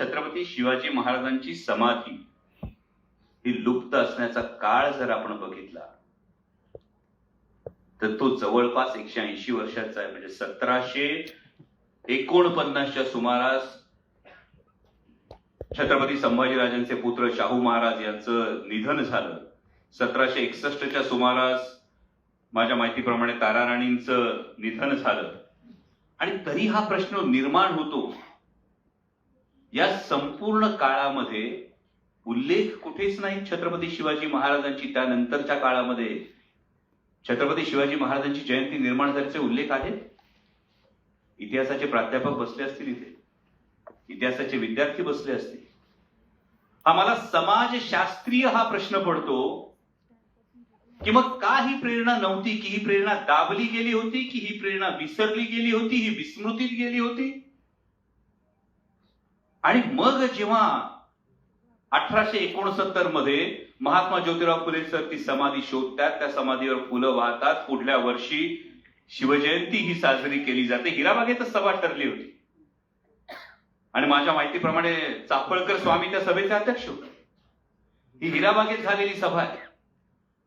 छत्रपती शिवाजी महाराजांची समाधी ही लुप्त असण्याचा काळ जर आपण बघितला तर तो जवळपास 180 वर्षाचा आहे. म्हणजे 1749च्या सुमारास छत्रपती संभाजीराजांचे पुत्र शाहू महाराज यांचं निधन झालं. 1761च्या सुमारास माझ्या माहितीप्रमाणे ताराराणींचं निधन झालं. आणि तरी हा प्रश्न निर्माण होतो, या संपूर्ण काळामध्ये उल्लेख कुठेच नाही छत्रपती शिवाजी महाराजांची. त्यानंतरच्या काळामध्ये छत्रपती शिवाजी महाराजांची जयंती निर्माण झाल्याचे उल्लेख आहेत. इतिहासाचे प्राध्यापक बसले असतील इथे, इतिहासाचे विद्यार्थी बसले असतील. आम्हाला समाजशास्त्रीय हा प्रश्न पडतो की मग का ही प्रेरणा नव्हती, की ही प्रेरणा दाबली गेली होती, की ही प्रेरणा विसरली गेली होती, ही विस्मृतीत गेली होती. आणि मग जेव्हा 1869 मध्ये महात्मा ज्योतिराव फुले सर ती समाधी शोधतात, त्या समाधीवर फुलं वाहतात, पुढल्या वर्षी शिवजयंती ही साजरी केली जाते. हिराबागेतच सभा ठरली होती आणि माझ्या माहितीप्रमाणे चाफळकर स्वामी त्या सभेचे अध्यक्ष होते. ही हिराबागेत झालेली सभा आहे.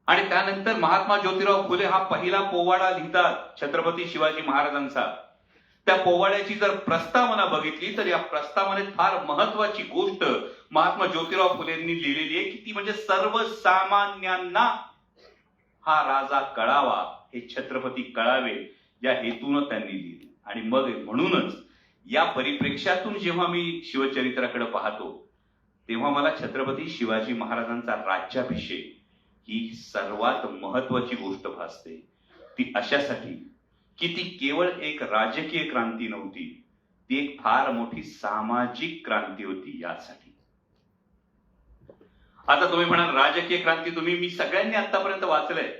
आणि त्यानंतर महात्मा ज्योतिराव फुले हा पहिला पोवाडा लिहितात छत्रपती शिवाजी महाराजांचा. त्या पोवाड्याची जर प्रस्तावना बघितली तर या प्रस्तावनेत फार महत्वाची गोष्ट महात्मा ज्योतिराव फुलेंनी लिहिलेली आहे की ती म्हणजे सर्वसामान्यांना हा राजा कळावा, हे छत्रपती कळावे, या हेतून त्यांनी लिहिली. आणि मग म्हणूनच या परिप्रेक्ष्यातून जेव्हा मी शिवचरित्राकडे पाहतो तेव्हा मला छत्रपती शिवाजी महाराजांचा राज्याभिषेक ही सर्वात महत्वाची गोष्ट भासते. ती अशासाठी की ती केवळ एक राजकीय क्रांती नव्हती, ती एक फार मोठी सामाजिक क्रांती होती. यासाठी आता तुम्ही म्हणाल राजकीय क्रांती, मी सगळ्यांनी आतापर्यंत वाचलंय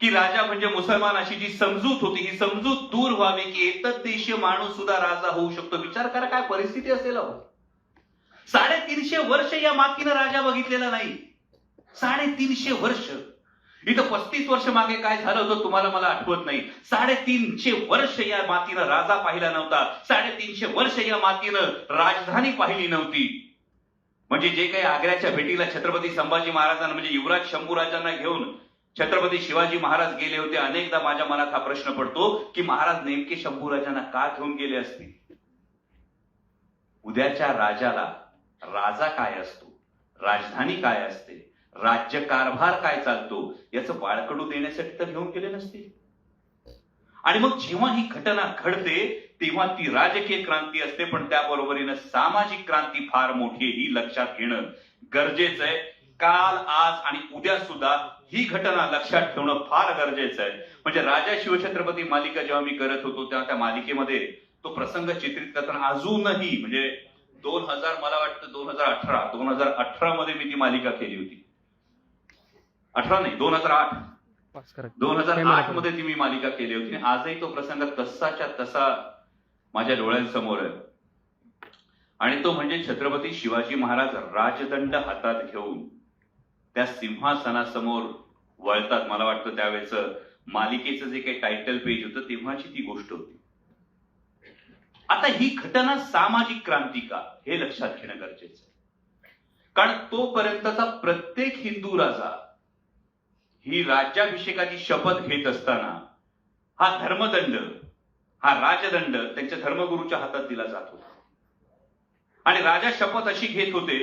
की राजा म्हणजे मुसलमान, अशी जी समजूत होती ही समजूत दूर व्हावी की एकच देशीय माणूस सुद्धा राजा होऊ शकतो. विचार करा काय परिस्थिती असेल. 350 वर्ष या मातीनं राजा बघितलेला नाही. 350 वर्ष. इथं 35 वर्ष मागे काय झालं होतं तुम्हाला मला आठवत नाही. 350 वर्ष या मातीनं राजा पाहिला नव्हता. 350 वर्ष या मातीनं राजधानी पाहिली नव्हती. म्हणजे जे काही आग्र्याच्या भेटीला छत्रपती संभाजी महाराजांना म्हणजे युवराज शंभूराजांना घेऊन छत्रपती शिवाजी महाराज गेले होते, अनेकदा माझ्या मनात हा प्रश्न पडतो की महाराज नेमके शंभूराजांना का घेऊन गेले असतील. उद्याच्या राजाला राजा काय असतो, राजधानी काय असते, राज्यकारभार काय चालतो याचं बाळकडू देण्यासाठी तर घेऊन गेले नसतील. आणि मग जेव्हा ही घटना घडते तेव्हा ती राजकीय क्रांती असते, पण त्याबरोबरीनं सामाजिक क्रांती फार मोठी आहे ही लक्षात घेणं गरजेचं आहे. काल, आज आणि उद्या सुद्धा ही घटना लक्षात ठेवणं फार गरजेचं आहे. म्हणजे राजा शिवछत्रपती मालिका जेव्हा मी करत होतो तेव्हा त्या मालिकेमध्ये तो प्रसंग चित्रित करताना अजूनही म्हणजे 2000 मला वाटतं 2018 मध्ये मी ती मालिका केली होती. 18 नाही 2008 मध्ये ती मी मालिका केली होती. आजही तो प्रसंग तसाच्या तसा माझ्या डोळ्यांसमोर आहे. आणि तो म्हणजे छत्रपती शिवाजी महाराज राजदंड हातात घेऊन त्या सिंहासनासमोर वळतात. मला वाटतं त्यावेळेचं मालिकेचं जे काही टायटल पेज होतं तेव्हाची ती गोष्ट होती. आता ही घटना सामाजिक क्रांती का हे लक्षात घेणं गरजेचं आहे. कारण तोपर्यंतचा प्रत्येक हिंदू राजा ही राज्याभिषेकाची शपथ घेत असताना हा धर्मदंड, हा राजदंड त्यांच्या धर्मगुरूच्या हातात दिला जात होता. आणि राजा शपथ अशी घेत होते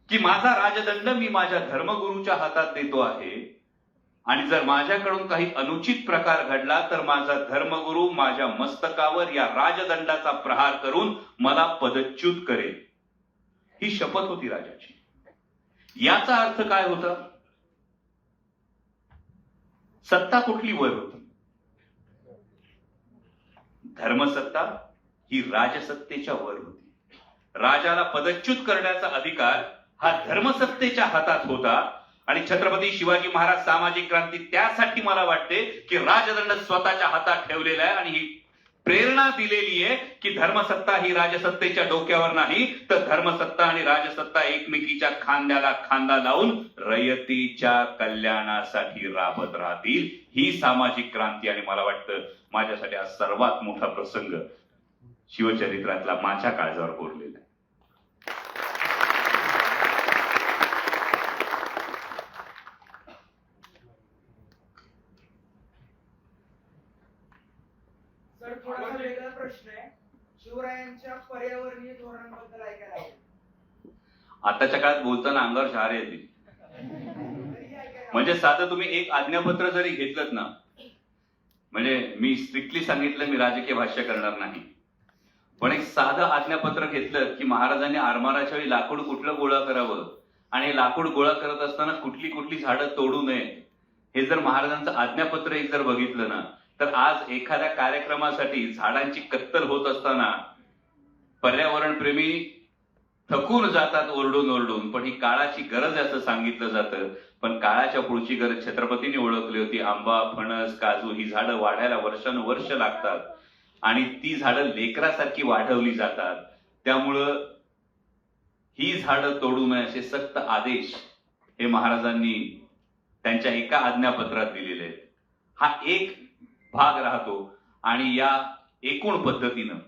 की माझा राजदंड मी माझ्या धर्मगुरूच्या हातात देतो आहे आणि जर माझ्याकडून काही अनुचित प्रकार घडला तर माझा धर्मगुरू माझ्या मस्तकावर या राजदंडाचा प्रहार करून मला पदच्युत करेल. ही शपथ होती राजाची. याचा अर्थ काय होता? सत्ता कुठली वर होती? धर्मसत्ता ही राजसत्तेच्या वर होती. राजाला पदच्युत करण्याचा अधिकार हा धर्मसत्तेच्या हातात होता. आणि छत्रपती शिवाजी महाराज सामाजिक क्रांती त्यासाठी मला वाटते की राजदंड स्वतःच्या हातात ठेवलेला आहे आणि ही प्रेरणा दिलेली आहे की धर्मसत्ता ही राजसत्तेच्या डोक्यावर नाही तर धर्मसत्ता आणि राजसत्ता एकमेकीच्या खांद्याला खांदा लावून रयतेच्या कल्याणासाठी राबत राहतील. ही सामाजिक क्रांती. आणि मला वाटतं माझ्यासाठी हा सर्वात मोठा प्रसंग शिवचरित्रातला माझ्या काळजावर कोरलेला आहे. सर, थोडासा वेगळा प्रश्न आहे. शिवरायांच्या पर्यावरणीय धोरणांबद्दल ऐकायला आवडेल. आताच्या काळात बोलताना अंगावर शहारे येतील. म्हणजे साधं तुम्ही एक आज्ञापत्र जरी घेतलं ना, म्हणजे मी स्ट्रिक्टली सांगितलं मी राजकीय भाष्य करणार नाही, पण एक साधं आज्ञापत्र घेतलं की महाराजांनी आरमाराच्या वेळी लाकूड कुठलं गोळा करावं आणि लाकूड गोळा करत असताना कुठली कुठली झाडं तोडू नये, हे जर महाराजांचं आज्ञापत्र एक जर बघितलं ना, तर आज एखाद्या कार्यक्रमासाठी झाडांची कत्तल होत असताना पर्यावरण प्रेमी थकून जातात ओरडून ओरडून, पण ही काळाची गरज आहे असं सांगितलं जातं. पण काळाच्या पुढची गरज छत्रपतींनी ओळखली होती. आंबा, फणस, काजू ही झाडं वाढायला वर्षानुवर्ष लागतात आणि ती झाडं लेकरासारखी वाढवली जातात. त्यामुळं ही झाडं तोडू नये असे सक्त आदेश हे महाराजांनी त्यांच्या एका आज्ञापत्रात दिलेले आहेत. हा एक भाग राहतो आणि या एकूण पद्धतीनं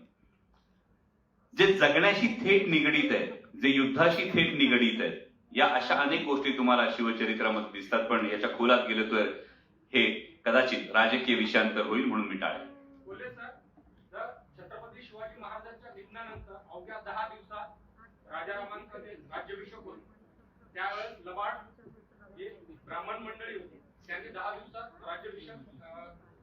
जे जगण्याशी थेट निगडीत आहेत, जे युद्धाशी थेट निगडीत आहेत, या अशा अनेक गोष्टी तुम्हाला शिवचरित्रामध्ये दिसतात. पण याच्या खोलात गेलं तर हे कदाचित राजकीय विषयांतर होईल म्हणून मी टाळेन. बोलले सर, जर छत्रपती शिवाजी महाराजांच्या निधनानंतर अवघ्या 10 दिवसात राजारामांचा राज्याभिषेक होतो, त्यावेळेस लबाड जे ब्राह्मण मंडळी होती त्यांनी 10 दिवसात राज्याभिषेक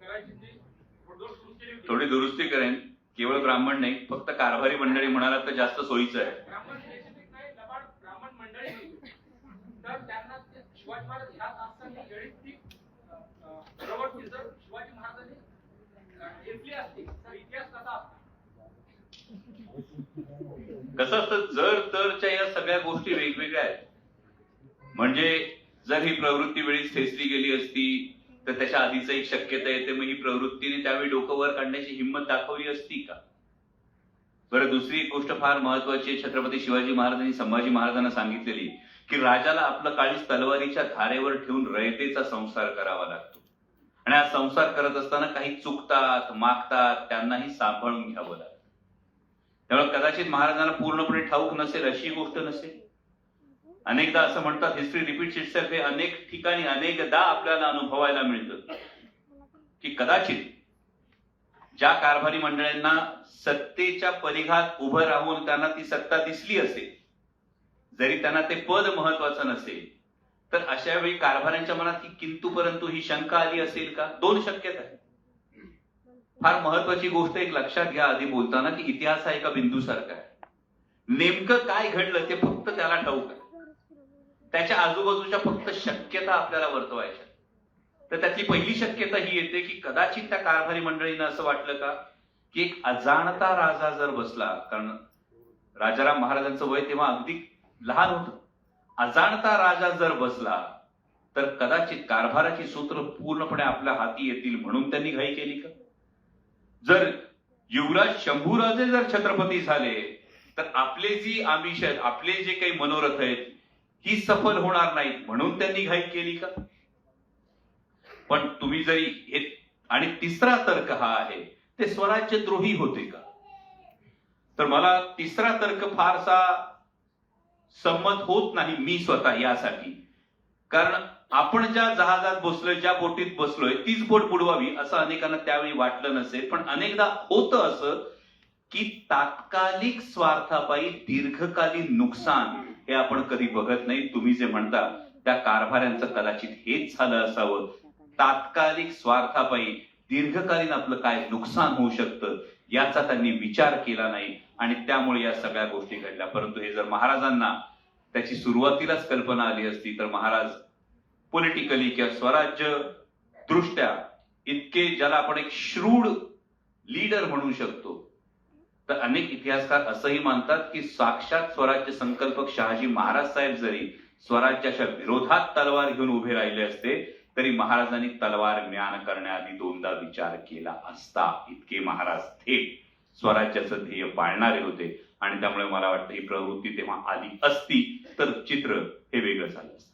करायची जी घोडदौड सुरू केली होती. थोडी दुरुस्ती करेन, केवळ ब्राह्मण नाही, फक्त कारभारी मंडळी म्हणाला तर जास्त सोयीचं आहे. ब्राह्मण स्पेसिफिक नाही, लबाड ब्राह्मण मंडळी होती. तर त्यांना शिवाजी महाराज ह्यात असताना वेळीच ती प्रवृत्ती जर शिवाजी महाराजांनी घेतली असती तर इतिहास कसा असता? कसं असतं, जर तरच्या या सगळ्या गोष्टी वेगवेगळ्या आहेत. म्हणजे जर ही प्रवृत्ती वेळीच ठेचली गेली असती तर त्याच्या आधीच एक शक्यता येते, मग ही प्रवृत्तीने त्यावेळी डोकं वर काढण्याची हिंमत दाखवली असती का? बरं, दुसरी एक गोष्ट फार महत्वाची आहे. छत्रपती शिवाजी महाराजांनी संभाजी महाराजांना सांगितलेली की राजाला आपलं काळीज तलवारीच्या धारेवर ठेवून रयतेचा संसार करावा लागतो आणि हा संसार करत असताना काही चुकतात, मागतात, त्यांनाही सांभाळून घ्यावं लागतं. त्यामुळे कदाचित महाराजांना पूर्णपणे ठाऊक नसेल अशी गोष्ट नसेल. अनेकदा असं म्हणतात, हिस्ट्री रिपीट्स इटसेल्फ, हे अनेक ठिकाणी अनेकदा आपल्याला अनुभवायला मिळतं की कदाचित ज्या कारभारी मंडळींना सत्तेच्या परिघात उभं राहून त्यांना ती सत्ता दिसली असेल, जरी त्यांना ते पद महत्वाचं नसेल, तर अशा वेळी कारभाऱ्यांच्या मनात ही किंतु परंतु ही शंका आली असेल का? दोन शक्यता आहेत. फार महत्वाची गोष्ट एक लक्षात घ्या आधी बोलताना की इतिहास हा एका बिंदूसारखा आहे. नेमकं काय घडलं ते फक्त त्याला ठाऊक आहे. त्याच्या आजूबाजूच्या फक्त शक्यता आपल्याला वर्तवायच्या. तर त्यातली पहिली शक्यता ही येते की कदाचित त्या कारभारी मंडळींना असं वाटलं का की एक अजाणता राजा जर बसला, कारण राजाराम महाराजांचं वय तेव्हा अगदी लहान होतं, अजाणता राजा जर बसला तर कदाचित कारभाराची सूत्र पूर्णपणे आपल्या हाती येतील म्हणून त्यांनी घाई केली का? जर युवराज शंभूराजे जर छत्रपती झाले तर आपले जी आमिष आहेत, आपले जे काही मनोरथ आहेत, ही सफल होणार नाहीत म्हणून त्यांनी घाई केली का? पण तुम्ही जरी हे, आणि तिसरा तर्क हा आहे, ते स्वराज्यद्रोही होते का? तर मला तिसरा तर्क फारसा संमत होत नाही मी स्वतः यासाठी. कारण आपण ज्या जहाजात बसलोय, ज्या बोटीत बसलोय, तीच बोट बुडवावी असं अनेकांना त्यावेळी वाटलं नसेल. पण अनेकदा होतं असं की तात्कालिक स्वार्थापायी दीर्घकालीन नुकसान हे आपण कधी बघत नाही. तुम्ही जे म्हणता त्या कारभाऱ्यांचं कदाचित हेच झालं असावं. तात्कालिक स्वार्थापायी दीर्घकालीन आपलं काय नुकसान होऊ शकतं याचा त्यांनी विचार केला नाही आणि त्यामुळे या सगळ्या गोष्टी घडल्या. परंतु हे जर महाराजांना त्याची सुरुवातीलाच कल्पना आली असती तर महाराज पॉलिटिकली किंवा स्वराज्य दृष्ट्या इतके, ज्याला आपण एक श्रूड लीडर म्हणू शकतो, तर अनेक इतिहासकार असंही मानतात की साक्षात स्वराज्य संकल्पक शहाजी महाराज साहेब जरी स्वराज्याच्या विरोधात तलवार घेऊन उभे राहिले असते तरी महाराजांनी तलवार म्यान करण्याआधी दोनदा विचार केला असता. इतके महाराज थेट स्वराज्याचं ध्येय पाळणारे होते आणि त्यामुळे मला वाटतं ही प्रवृत्ती तेव्हा आली असती तर चित्र हे वेगळं झालं असतं.